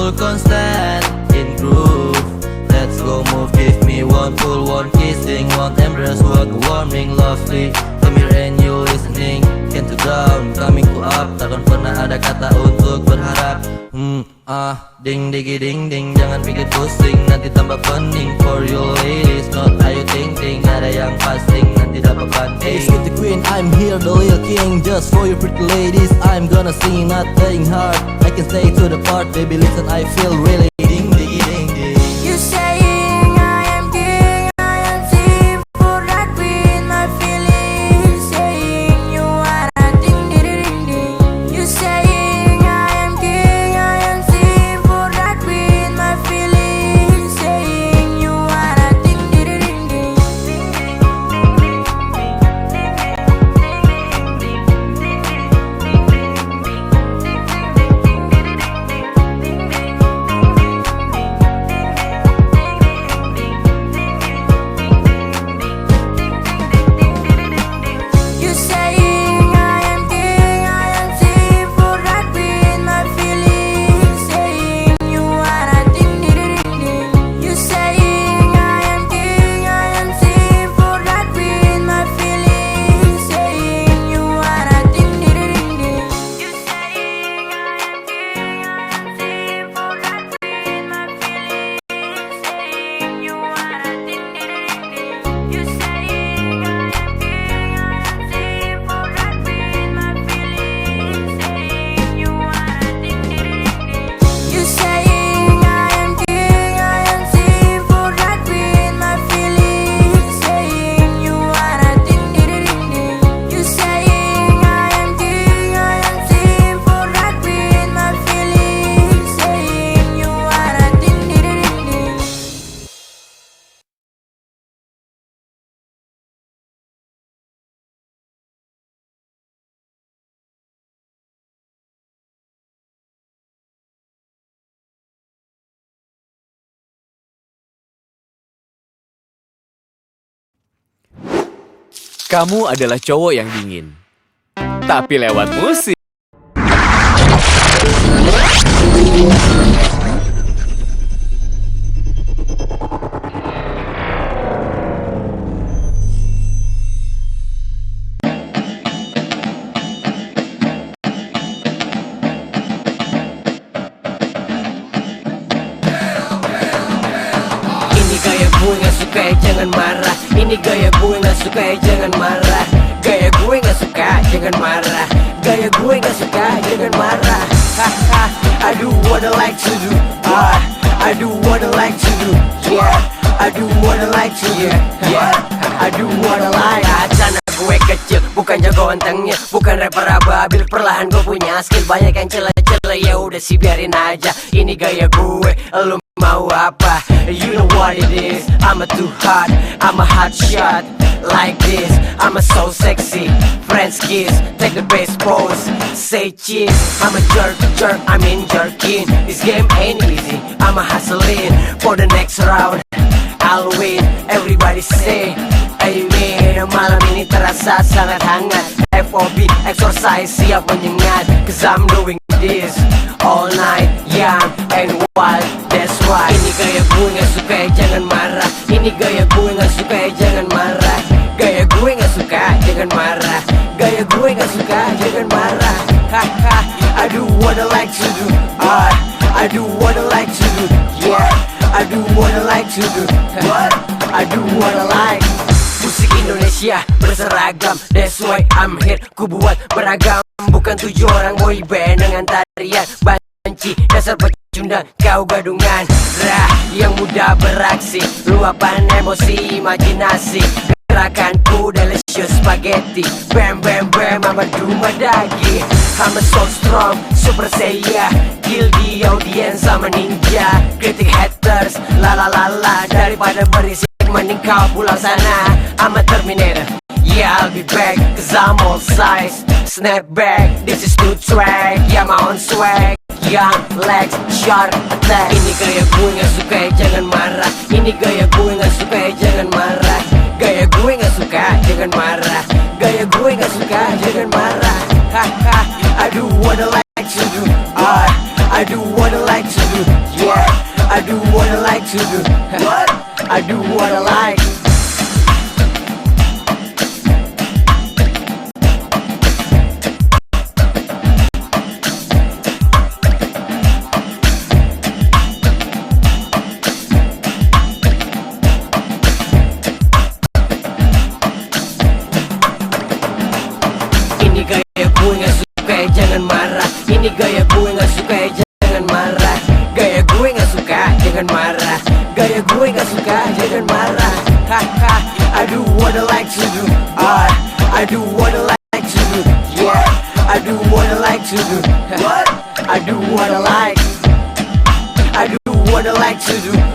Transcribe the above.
full constant in groove. Let's go move, give me one full, one kissing, one embrace, one warming, lovely. Come here and you listening, can to down, coming to up. Takkan pernah ada kata untuk berharap. Ding digi ding ding, jangan pikir pusing, nanti tambah pening. For you ladies, not ayo ting ting, ada yang fasting, nanti dapat banting. Hey, skip the queen, I'm here, the little king. Just for you pretty ladies, I'm gonna sing, not playing hard. I can stay to the part, baby listen, I feel really. Ding digi ding ding. You saying I am king, I am thief for that queen. My feelings saying you are a ding ding ding ding. You saying I am king, I am thief for that queen. My feelings saying you are a ding ding ding ding. You saying I am king, I am thief for that queen. My feelings saying you are a ding ding ding ding. You saying I am king, I am thief for that queen. My feelings saying you are a ding ding ding ding. You saying I am king, I am thief for that queen. My feelings saying you are a ding ding ding ding. You saying I am king, I am thief for that queen. My feelings saying you are a ding ding ding ding. You saying I am king, I am thief for that queen. My feelings saying you are a ding ding ding ding. You saying I am king, I am thief for that queen. My feelings saying you are a ding ding ding ding. Kamu adalah cowok yang dingin, tapi lewat musik. Ini gaya gue gak suka ya jangan marah. Ini gaya gue gak suka ya jangan marah. Gaya gue gak suka jangan marah. Gaya gue gak suka jangan marah. Haha, I do what I like to do. I do what I like to do. Yeah, I do what I like to do. Yeah, I do what I like. Acana gue kecil, bukan jago antengnya, bukan rapper ababil. Perlahan gue punya skill, banyak yang celah-celah. Ya udah sih biarin aja. Ini gaya gue, lu mau apa? You know what it is. I'm a too hot, I'm a hot shot. Like this, I'm a so sexy. Friends kiss, take the best pose. Say cheese, I'm a jerk, I mean jerking. This game ain't easy, I'm a hustling. For the next round, I'll win. Everybody say amen. Malam ini terasa sangat hangat. FOB, exercise, siap menyengat. Cause I'm doing this all night, young and wild. That's why ini gaya gue gak suka ya jangan marah. Ini gaya gue gak suka ya jangan marah. Gaya gue gak suka jangan marah. Gaya gue gak suka jangan marah. Haha, I do what I like to do. I do what I like to do. Yeah, I do what I like to do. What? I do what I like. Musik Indonesia berseragam, that's why I'm here. Ku buat beragam, bukan 7 orang boy band dengan tarian banci. Dasar pecundang, kau gadungan. Rah, yang mudah beraksi, luapan emosi, imajinasi. Gerakanku delicious spaghetti. Bam bam bam, I'm a dumadagi. I'm a so strong, super saiyan. Kill the audience, I'm a ninja. Kritik haters, la la la la. Daripada berisik mending kau pulang sana. I'm a Terminator, yeah I'll be back. Cause I'm all size, snap back. This is new track, yeah my own swag. Young legs, sharp attack. Ini gaya gue gak suka ya jangan marah. Ini gaya gue gak suka ya jangan marah. Gaya gue gak suka jangan marah. Gaya gue gak suka jangan marah. Haha, I do what I like to do. I do what I like to do. to do. What? I do what I like. Ini gaya gue gak suka ya jangan marah. Ini gaya gue gak suka ya jangan marah. Gaya gue gak suka jangan marah. Gaya gue gak suka jangan marah. Haha, I do what I like to do. I do what I like to do. Yeah, I do what I like to do. What? I do what I like. I do what I like to do.